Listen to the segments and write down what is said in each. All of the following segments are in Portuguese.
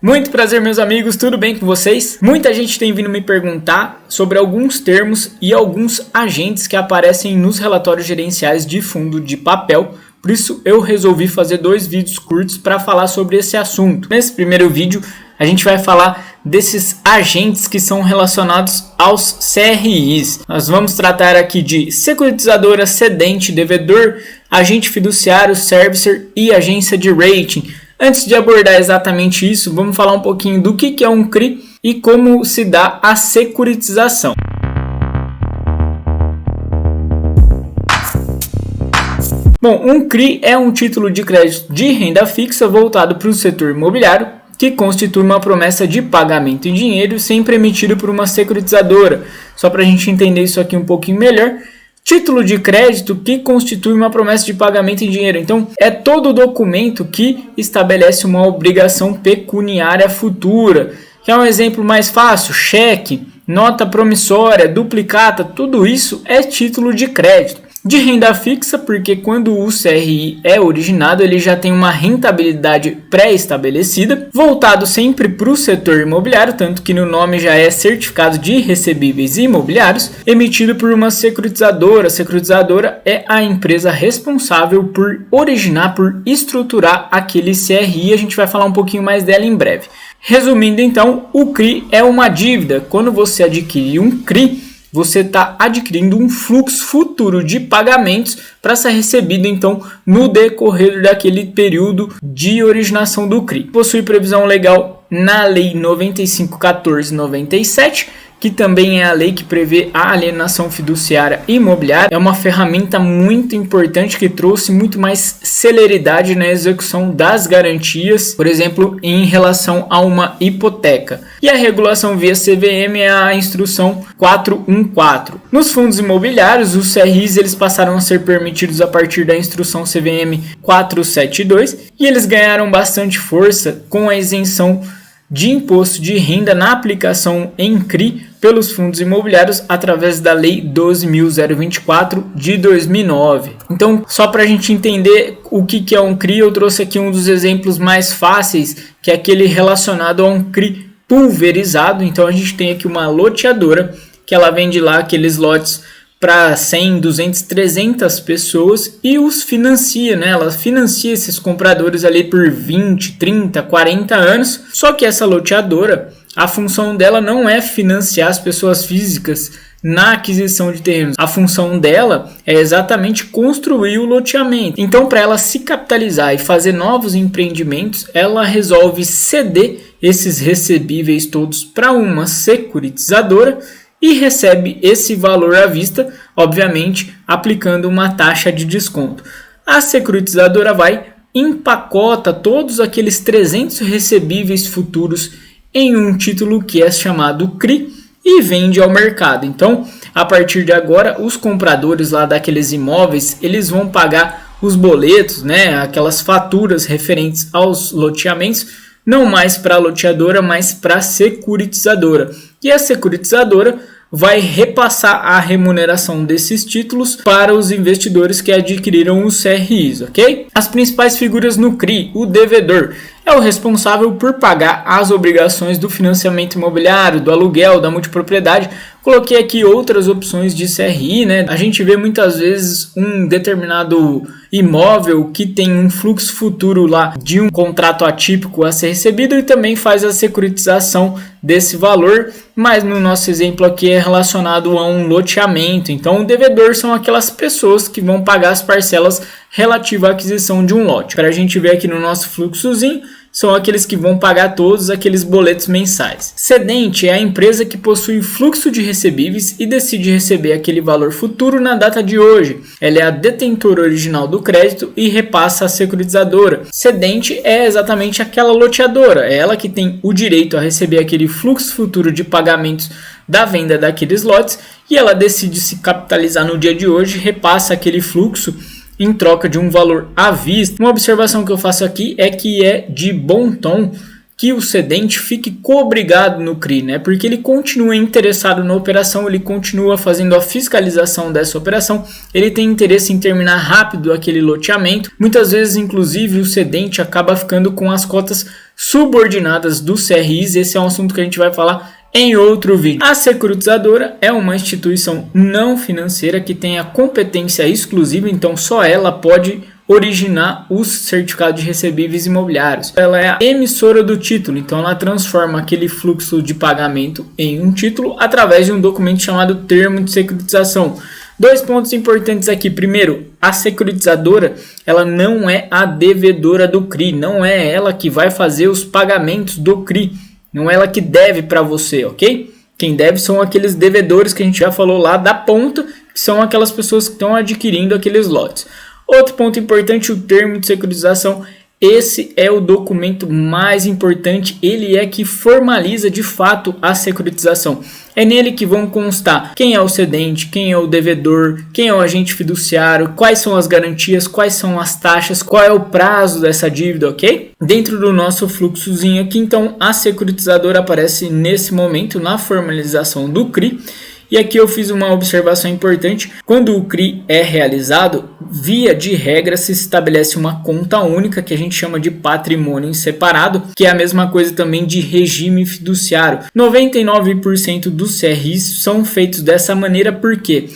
Muito prazer, meus amigos, tudo bem com vocês? Muita gente tem vindo me perguntar sobre alguns termos e alguns agentes que aparecem nos relatórios gerenciais de fundo de papel. Por isso eu resolvi fazer dois vídeos curtos para falar sobre esse assunto. Nesse primeiro vídeo a gente vai falar desses agentes que são relacionados aos CRIs. Nós vamos tratar aqui de securitizadora, cedente, devedor, agente fiduciário, servicer e agência de rating. Antes de abordar exatamente isso, vamos falar um pouquinho do que é um CRI e como se dá a securitização. Bom, um CRI é um título de crédito de renda fixa voltado para o setor imobiliário, que constitui uma promessa de pagamento em dinheiro sempre emitido por uma securitizadora. Só para a gente entender isso aqui um pouquinho melhor, título de crédito que constitui uma promessa de pagamento em dinheiro. Então, é todo documento que estabelece uma obrigação pecuniária futura. Que é um exemplo mais fácil: cheque, nota promissória, duplicata, tudo isso é título de crédito. De renda fixa, porque quando o CRI é originado, ele já tem uma rentabilidade pré-estabelecida, voltado sempre para o setor imobiliário, tanto que no nome já é certificado de recebíveis imobiliários, emitido por uma securitizadora. A securitizadora é a empresa responsável por originar, por estruturar aquele CRI. A gente vai falar um pouquinho mais dela em breve. Resumindo então, o CRI é uma dívida. Quando você adquire um CRI, você está adquirindo um fluxo futuro de pagamentos para ser recebido então no decorrer daquele período de originação do CRI. Possui previsão legal na Lei 95.14/97, que também é a lei que prevê a alienação fiduciária imobiliária. É uma ferramenta muito importante que trouxe muito mais celeridade na execução das garantias, por exemplo, em relação a uma hipoteca. E a regulação via CVM é a instrução 414. Nos fundos imobiliários, os CRIs eles passaram a ser permitidos a partir da instrução CVM 472 e eles ganharam bastante força com a isenção de imposto de renda na aplicação em CRI pelos fundos imobiliários através da Lei 12.024 de 2009. Então, só para a gente entender o que é um CRI, eu trouxe aqui um dos exemplos mais fáceis, que é aquele relacionado a um CRI pulverizado. Então, a gente tem aqui uma loteadora que ela vende lá aqueles lotes para 100, 200, 300 pessoas e os financia, né? Ela financia esses compradores ali por 20, 30, 40 anos. Só que essa loteadora, a função dela não é financiar as pessoas físicas na aquisição de terrenos. A função dela é exatamente construir o loteamento. Então, para ela se capitalizar e fazer novos empreendimentos, ela resolve ceder esses recebíveis todos para uma securitizadora e recebe esse valor à vista, obviamente aplicando uma taxa de desconto. A securitizadora vai, empacota todos aqueles 300 recebíveis futuros em um título que é chamado CRI e vende ao mercado. Então, a partir de agora, os compradores lá daqueles imóveis, eles vão pagar os boletos, né, aquelas faturas referentes aos loteamentos, não mais para a loteadora, mas para a securitizadora. E a securitizadora vai repassar a remuneração desses títulos para os investidores que adquiriram os CRIs, ok? As principais figuras no CRI: o devedor é o responsável por pagar as obrigações do financiamento imobiliário, do aluguel, da multipropriedade. Coloquei aqui outras opções de CRI, né? A gente vê muitas vezes um determinado imóvel que tem um fluxo futuro lá de um contrato atípico a ser recebido e também faz a securitização desse valor, mas no nosso exemplo aqui é relacionado a um loteamento. Então, o devedor são aquelas pessoas que vão pagar as parcelas relativas à aquisição de um lote. Para a gente ver aqui no nosso fluxozinho, são aqueles que vão pagar todos aqueles boletos mensais. Cedente é a empresa que possui fluxo de recebíveis e decide receber aquele valor futuro na data de hoje. Ela é a detentora original do crédito e repassa à securitizadora. Cedente é exatamente aquela loteadora, é ela que tem o direito a receber aquele fluxo futuro de pagamentos da venda daqueles lotes e ela decide se capitalizar no dia de hoje, repassa aquele fluxo em troca de um valor à vista. Uma observação que eu faço aqui é que é de bom tom que o cedente fique cobrigado no CRI, né? Porque ele continua interessado na operação, ele continua fazendo a fiscalização dessa operação, ele tem interesse em terminar rápido aquele loteamento. Muitas vezes, inclusive, o cedente acaba ficando com as cotas subordinadas dos CRIs. Esse é um assunto que a gente vai falar em outro vídeo. A securitizadora é uma instituição não financeira que tem a competência exclusiva, então só ela pode originar os certificados de recebíveis imobiliários. Ela é a emissora do título, então ela transforma aquele fluxo de pagamento em um título através de um documento chamado termo de securitização. Dois pontos importantes aqui. Primeiro, a securitizadora, ela não é a devedora do CRI, não é ela que vai fazer os pagamentos do CRI, não é ela que deve para você, ok? Quem deve são aqueles devedores que a gente já falou lá da ponta, que são aquelas pessoas que estão adquirindo aqueles lotes. Outro ponto importante, o termo de securitização. Esse é o documento mais importante, ele é que formaliza de fato a securitização. É nele que vão constar quem é o cedente, quem é o devedor, quem é o agente fiduciário, quais são as garantias, quais são as taxas, qual é o prazo dessa dívida, ok? Dentro do nosso fluxozinho aqui, então, a securitizadora aparece nesse momento na formalização do CRI. E aqui eu fiz uma observação importante. Quando o CRI é realizado, via de regra se estabelece uma conta única que a gente chama de patrimônio separado, que é a mesma coisa também de regime fiduciário. 99% dos CRIs são feitos dessa maneira porque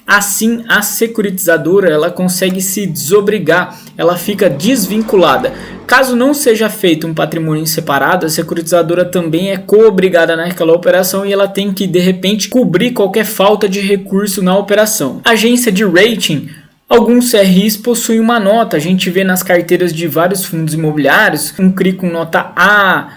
assim a securitizadora ela consegue se desobrigar, ela fica desvinculada. Caso não seja feito um patrimônio separado, a securitizadora também é coobrigada naquela operação e ela tem que, de repente, cobrir qualquer falta de recurso na operação. Agência de rating. Alguns CRIs possuem uma nota, a gente vê nas carteiras de vários fundos imobiliários, um CRI com nota A+,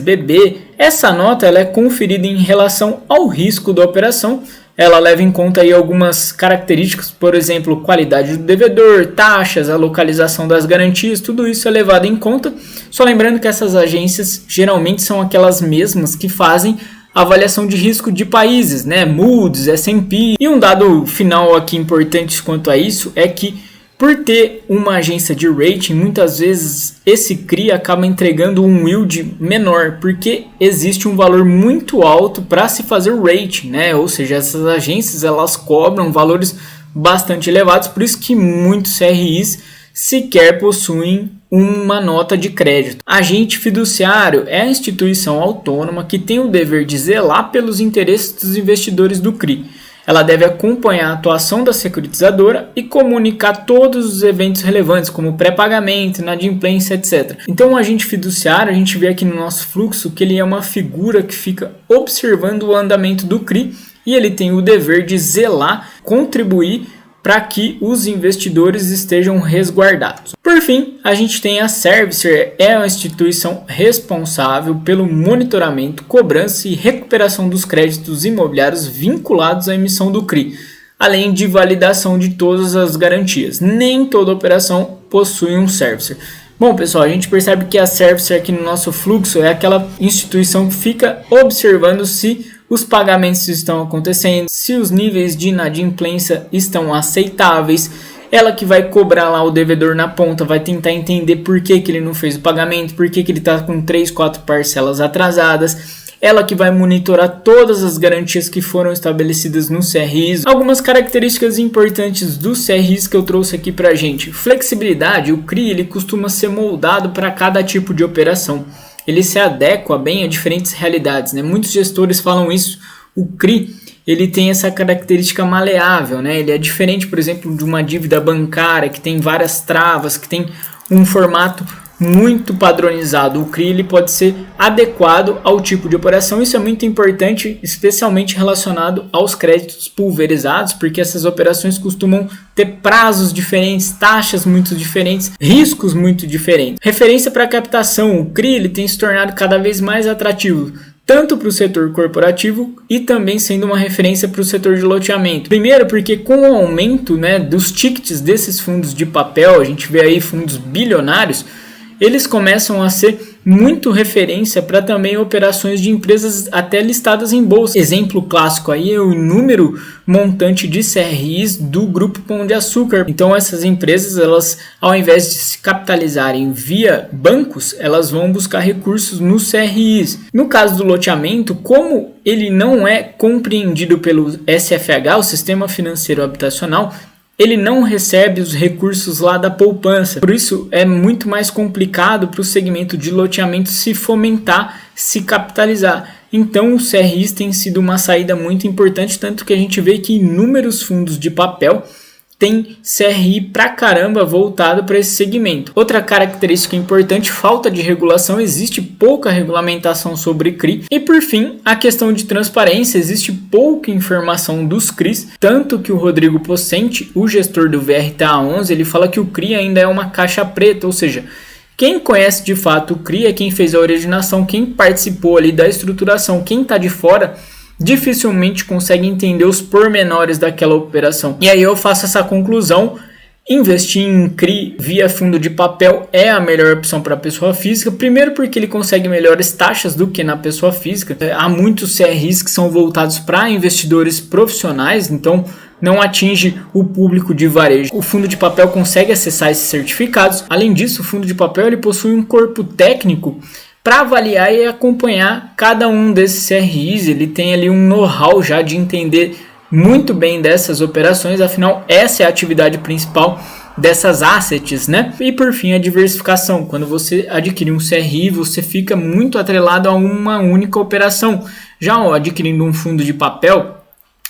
BB. Essa nota ela é conferida em relação ao risco da operação. Ela leva em conta aí algumas características, por exemplo, qualidade do devedor, taxas, a localização das garantias, tudo isso é levado em conta. Só lembrando que essas agências geralmente são aquelas mesmas que fazem avaliação de risco de países, né? Moody's, S&P. E um dado final aqui importante quanto a isso é que por ter uma agência de rating, muitas vezes esse CRI acaba entregando um yield menor, porque existe um valor muito alto para se fazer o rating, né? Ou seja, essas agências elas cobram valores bastante elevados, por isso que muitos CRIs sequer possuem uma nota de crédito. Agente fiduciário é a instituição autônoma que tem o dever de zelar pelos interesses dos investidores do CRI. Ela deve acompanhar a atuação da securitizadora e comunicar todos os eventos relevantes, como pré-pagamento, inadimplência, etc. Então, o agente fiduciário, a gente vê aqui no nosso fluxo que ele é uma figura que fica observando o andamento do CRI e ele tem o dever de zelar, contribuir para que os investidores estejam resguardados. Por fim, a gente tem a Servicer, é uma instituição responsável pelo monitoramento, cobrança e recuperação dos créditos imobiliários vinculados à emissão do CRI, além de validação de todas as garantias. Nem toda operação possui um Servicer. Bom, pessoal, a gente percebe que a Servicer aqui no nosso fluxo é aquela instituição que fica observando se os pagamentos estão acontecendo, se os níveis de inadimplência estão aceitáveis. Ela que vai cobrar lá o devedor na ponta, vai tentar entender por que ele não fez o pagamento, por que ele está com 3, 4 parcelas atrasadas. Ela que vai monitorar todas as garantias que foram estabelecidas no CRIs. Algumas características importantes dos CRIs que eu trouxe aqui pra gente. Flexibilidade, o CRI ele costuma ser moldado para cada tipo de operação. Ele se adequa bem a diferentes realidades, né? Muitos gestores falam isso. O CRI ele tem essa característica maleável, né? Ele é diferente, por exemplo, de uma dívida bancária que tem várias travas, que tem um formato muito padronizado. O CRI ele pode ser adequado ao tipo de operação. Isso é muito importante, especialmente relacionado aos créditos pulverizados, porque essas operações costumam ter prazos diferentes, taxas muito diferentes, riscos muito diferentes. Referência para captação, o CRI ele tem se tornado cada vez mais atrativo, tanto para o setor corporativo e também sendo uma referência para o setor de loteamento. Primeiro porque com o aumento, né, dos tickets desses fundos de papel, a gente vê aí fundos bilionários, eles começam a ser muito referência para também operações de empresas até listadas em bolsa. Exemplo clássico aí é o número montante de CRIs do Grupo Pão de Açúcar. Então essas empresas, elas, ao invés de se capitalizarem via bancos, elas vão buscar recursos nos CRIs. No caso do loteamento, como ele não é compreendido pelo SFH, o Sistema Financeiro Habitacional, ele não recebe os recursos lá da poupança. Por isso é muito mais complicado para o segmento de loteamento se fomentar, se capitalizar. Então os CRIs têm sido uma saída muito importante, tanto que a gente vê que inúmeros fundos de papel tem CRI pra caramba voltado para esse segmento. Outra característica importante, falta de regulação, existe pouca regulamentação sobre CRI. E por fim, a questão de transparência, existe pouca informação dos CRIs, tanto que o Rodrigo Pocente, o gestor do VRTA11, ele fala que o CRI ainda é uma caixa preta, ou seja, quem conhece de fato o CRI é quem fez a originação, quem participou ali da estruturação, quem está de fora dificilmente consegue entender os pormenores daquela operação. E aí eu faço essa conclusão: investir em CRI via fundo de papel é a melhor opção para a pessoa física, primeiro porque ele consegue melhores taxas do que na pessoa física. Há muitos CRIs que são voltados para investidores profissionais, então não atinge o público de varejo. O fundo de papel consegue acessar esses certificados. Além disso, o fundo de papel ele possui um corpo técnico para avaliar e acompanhar cada um desses CRIs. Ele tem ali um know-how já de entender muito bem dessas operações, afinal essa é a atividade principal dessas assets, né? E por fim, a diversificação. Quando você adquire um CRI, você fica muito atrelado a uma única operação. Já adquirindo um fundo de papel,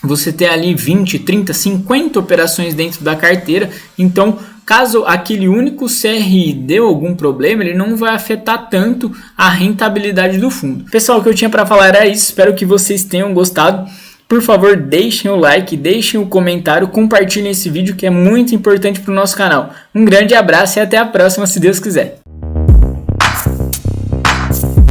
você tem ali 20, 30, 50 operações dentro da carteira, então caso aquele único CRI deu algum problema, ele não vai afetar tanto a rentabilidade do fundo. Pessoal, o que eu tinha para falar era isso, espero que vocês tenham gostado. Por favor, deixem o like, deixem o comentário, compartilhem esse vídeo que é muito importante para o nosso canal. Um grande abraço e até a próxima, se Deus quiser.